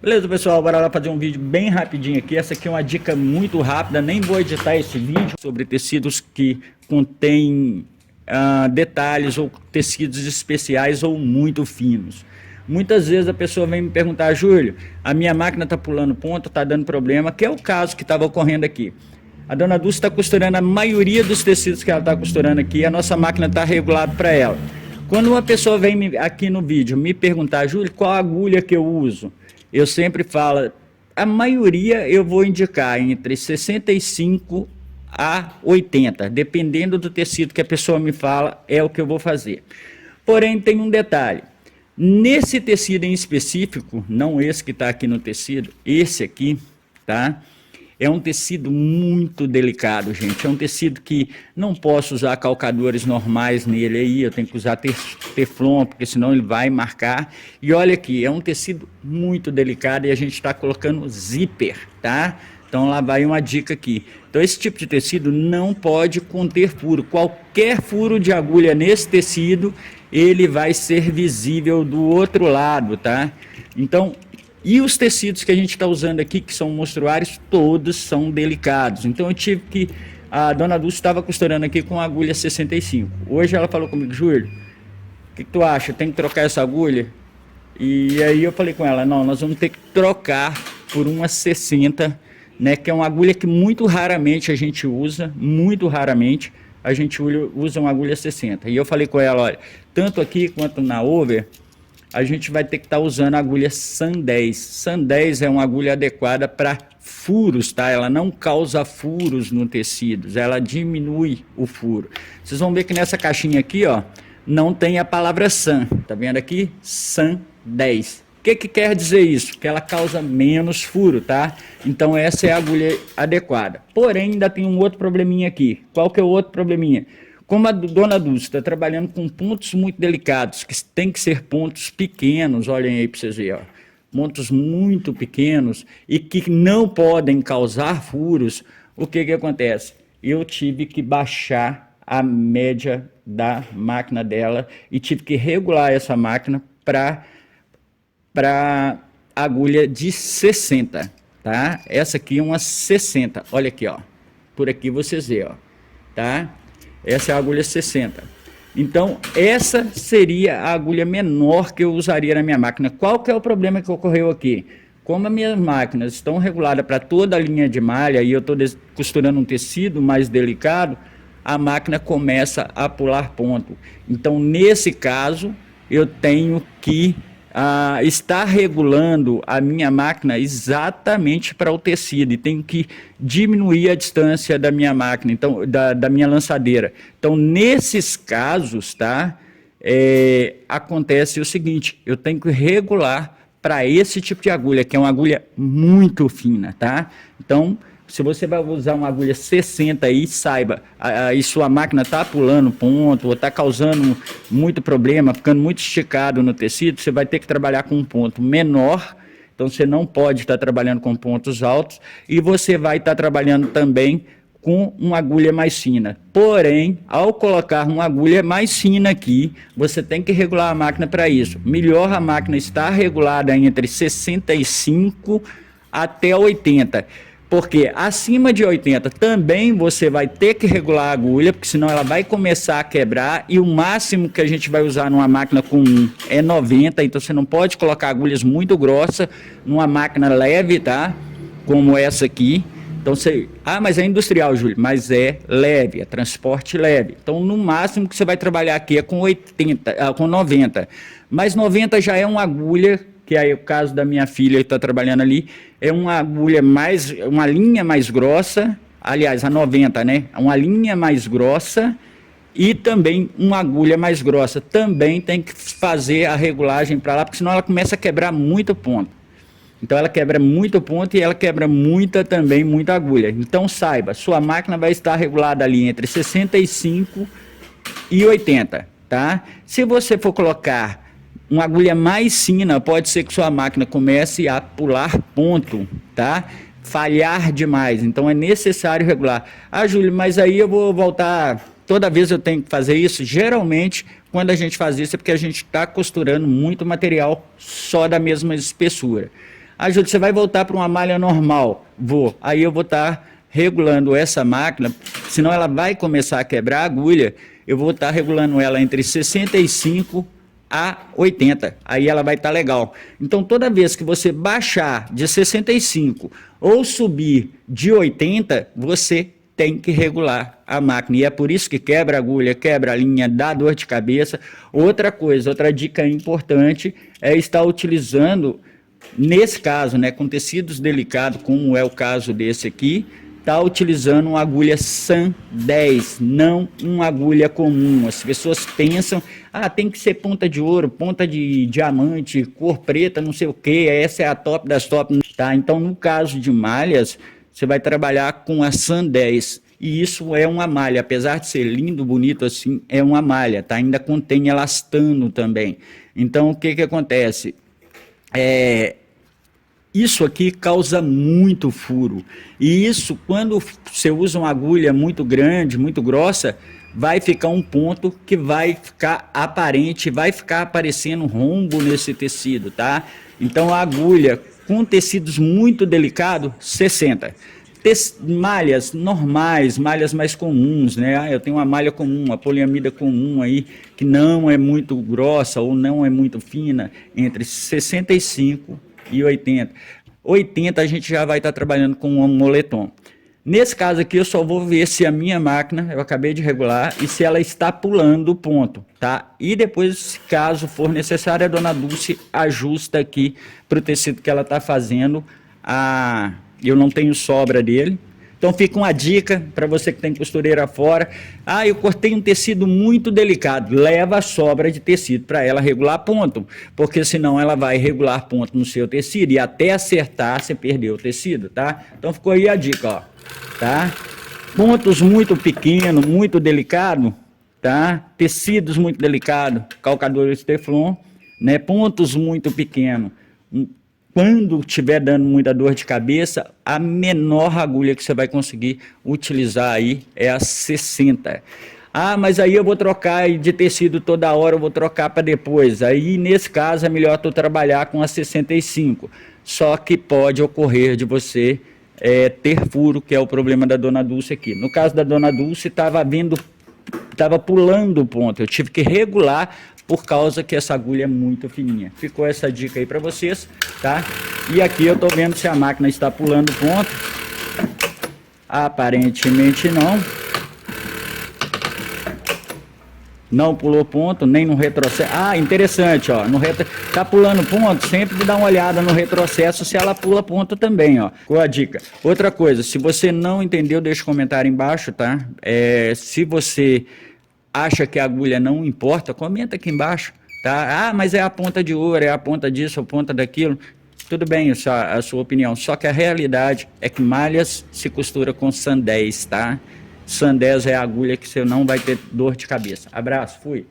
Beleza, pessoal, bora lá fazer um vídeo bem rapidinho aqui. Essa aqui é uma dica muito rápida, nem vou editar esse vídeo sobre tecidos que contêm detalhes ou tecidos especiais ou muito finos. Muitas vezes a pessoa vem me perguntar: Júlio, a minha máquina está pulando ponto, está dando problema, que é o caso que estava ocorrendo aqui. A dona Dulce está costurando a maioria dos tecidos que ela está costurando aqui, a nossa máquina está regulada para ela. Quando uma pessoa vem aqui no vídeo me perguntar: Júlio, qual agulha que eu uso? Eu sempre falo, a maioria eu vou indicar entre 65 a 80, dependendo do tecido que a pessoa me fala, é o que eu vou fazer. Porém, tem um detalhe, nesse tecido em específico, não esse que está aqui no tecido, esse aqui, tá? É um tecido muito delicado, gente. É um tecido que não posso usar calcadores normais nele aí. Eu tenho que usar teflon, porque senão ele vai marcar. E olha aqui, é um tecido muito delicado e a gente está colocando zíper, tá? Então lá vai uma dica aqui. Então esse tipo de tecido não pode conter furo. Qualquer furo de agulha nesse tecido, ele vai ser visível do outro lado, tá? Então... E os tecidos que a gente está usando aqui, que são monstruários, todos são delicados. Então eu tive que... A dona Dulce estava costurando aqui com a agulha 65. Hoje ela falou comigo: Júlio, o que tu acha? Tem que trocar essa agulha? E aí eu falei com ela: não, nós vamos ter que trocar por uma 60, né? Que é uma agulha que muito raramente a gente usa, muito raramente a gente usa uma agulha 60. E eu falei com ela: olha, tanto aqui quanto na over, a gente vai ter que estar usando a agulha SAN 10. SAN 10 é uma agulha adequada para furos, tá? Ela não causa furos no tecido, ela diminui o furo. Vocês vão ver que nessa caixinha aqui, ó, não tem a palavra SAN. Tá vendo aqui? SAN 10. O que quer dizer isso? Que ela causa menos furo, tá? Então essa é a agulha adequada. Porém, ainda tem um outro probleminha aqui. Qual que é o outro probleminha? Como a dona Dulce está trabalhando com pontos muito delicados, que tem que ser pontos pequenos, olhem aí para vocês verem, ó, pontos muito pequenos e que não podem causar furos, o que acontece? Eu tive que baixar a média da máquina dela e tive que regular essa máquina para agulha de 60, tá? Essa aqui é uma 60, olha aqui, ó, por aqui vocês veem, ó, tá? Essa é a agulha 60. Então, essa seria a agulha menor que eu usaria na minha máquina. Qual que é o problema que ocorreu aqui? Como as minhas máquinas estão reguladas para toda a linha de malha e eu estou costurando um tecido mais delicado, a máquina começa a pular ponto. Então, nesse caso, eu tenho que estar regulando a minha máquina exatamente para o tecido e tenho que diminuir a distância da minha máquina, então da minha lançadeira. Então nesses casos, tá, acontece o seguinte: eu tenho que regular para esse tipo de agulha, que é uma agulha muito fina, tá? Então se você vai usar uma agulha 60 aí, saiba, aí sua máquina está pulando ponto, ou está causando muito problema, ficando muito esticado no tecido, você vai ter que trabalhar com um ponto menor, então você não pode estar trabalhando com pontos altos, e você vai estar trabalhando também com uma agulha mais fina. Porém, ao colocar uma agulha mais fina aqui, você tem que regular a máquina para isso. Melhor a máquina estar regulada entre 65 até 80. Porque acima de 80 também você vai ter que regular a agulha, porque senão ela vai começar a quebrar, e o máximo que a gente vai usar numa máquina com é 90, então você não pode colocar agulhas muito grossas numa máquina leve, tá? Como essa aqui. Então você, mas é industrial, Júlio, mas é leve, é transporte leve. Então no máximo que você vai trabalhar aqui é com 80, com 90. Mas 90 já é uma agulha, que aí o caso da minha filha que está trabalhando ali, é uma agulha uma linha mais grossa, aliás, a 90, né? Uma linha mais grossa e também uma agulha mais grossa. Também tem que fazer a regulagem para lá, porque senão ela começa a quebrar muito ponto. Então ela quebra muito ponto e ela quebra muita agulha. Então saiba, sua máquina vai estar regulada ali entre 65 e 80, tá? Se você for colocar uma agulha mais fina, pode ser que sua máquina comece a pular ponto, tá? Falhar demais, então é necessário regular. Júlio, mas aí eu vou voltar, toda vez eu tenho que fazer isso? Geralmente, quando a gente faz isso é porque a gente está costurando muito material só da mesma espessura. Ah, Júlio, você vai voltar para uma malha normal? Vou. Aí eu vou estar regulando essa máquina, senão ela vai começar a quebrar a agulha. Eu vou estar regulando ela entre 65 a 80. Aí ela vai estar legal. Então, toda vez que você baixar de 65 ou subir de 80, você tem que regular a máquina. E é por isso que quebra a agulha, quebra a linha, dá dor de cabeça. Outra coisa, outra dica importante é estar utilizando, nesse caso, né, com tecidos delicados, como é o caso desse aqui, está utilizando uma agulha SAN 10, não uma agulha comum. As pessoas pensam, tem que ser ponta de ouro, ponta de diamante, cor preta, não sei o que, essa é a top das top. Tá? Então, no caso de malhas, você vai trabalhar com a SAN 10. E isso é uma malha, apesar de ser lindo, bonito assim, é uma malha, tá? Ainda contém elastano também. Então, o que acontece? Isso aqui causa muito furo. E isso, quando você usa uma agulha muito grande, muito grossa, vai ficar um ponto que vai ficar aparente, vai ficar aparecendo rombo nesse tecido, tá? Então, a agulha com tecidos muito delicados, 60. Malhas normais, malhas mais comuns, né? Eu tenho uma malha comum, uma poliamida comum aí, que não é muito grossa ou não é muito fina, entre 65 e 80. 80 a gente já vai estar trabalhando com um moletom. Nesse caso aqui eu só vou ver se a minha máquina, eu acabei de regular, e se ela está pulando o ponto, tá? E depois, caso for necessário, a dona Dulce ajusta aqui para o tecido que ela está fazendo. Eu não tenho sobra dele. Então fica uma dica para você que tem costureira fora. Eu cortei um tecido muito delicado. Leva a sobra de tecido para ela regular ponto, porque senão ela vai regular ponto no seu tecido e até acertar você perdeu o tecido, tá? Então ficou aí a dica, ó, tá? Pontos muito pequenos, muito delicado, tá? Tecidos muito delicados, calcadores Teflon, né? Pontos muito pequenos. Quando estiver dando muita dor de cabeça, a menor agulha que você vai conseguir utilizar aí é a 60. Mas aí eu vou trocar de tecido toda hora, eu vou trocar para depois. Aí, nesse caso, é melhor tu trabalhar com a 65. Só que pode ocorrer de você ter furo, que é o problema da dona Dulce aqui. No caso da dona Dulce, estava pulando o ponto. Eu tive que regular por causa que essa agulha é muito fininha. Ficou essa dica aí para vocês, tá? E aqui eu tô vendo se a máquina está pulando o ponto. Aparentemente não. Não pulou ponto, nem no retrocesso. Interessante, ó. Tá pulando ponto, sempre dá uma olhada no retrocesso se ela pula ponto também, ó. Qual a dica? Outra coisa, se você não entendeu, deixa um comentário embaixo, tá? Se você acha que a agulha não importa, comenta aqui embaixo, tá? Mas é a ponta de ouro, é a ponta disso, a ponta daquilo. Tudo bem a sua opinião, só que a realidade é que malhas se costura com SAN 10, tá? SAN 10 é a agulha que você não vai ter dor de cabeça. Abraço, fui!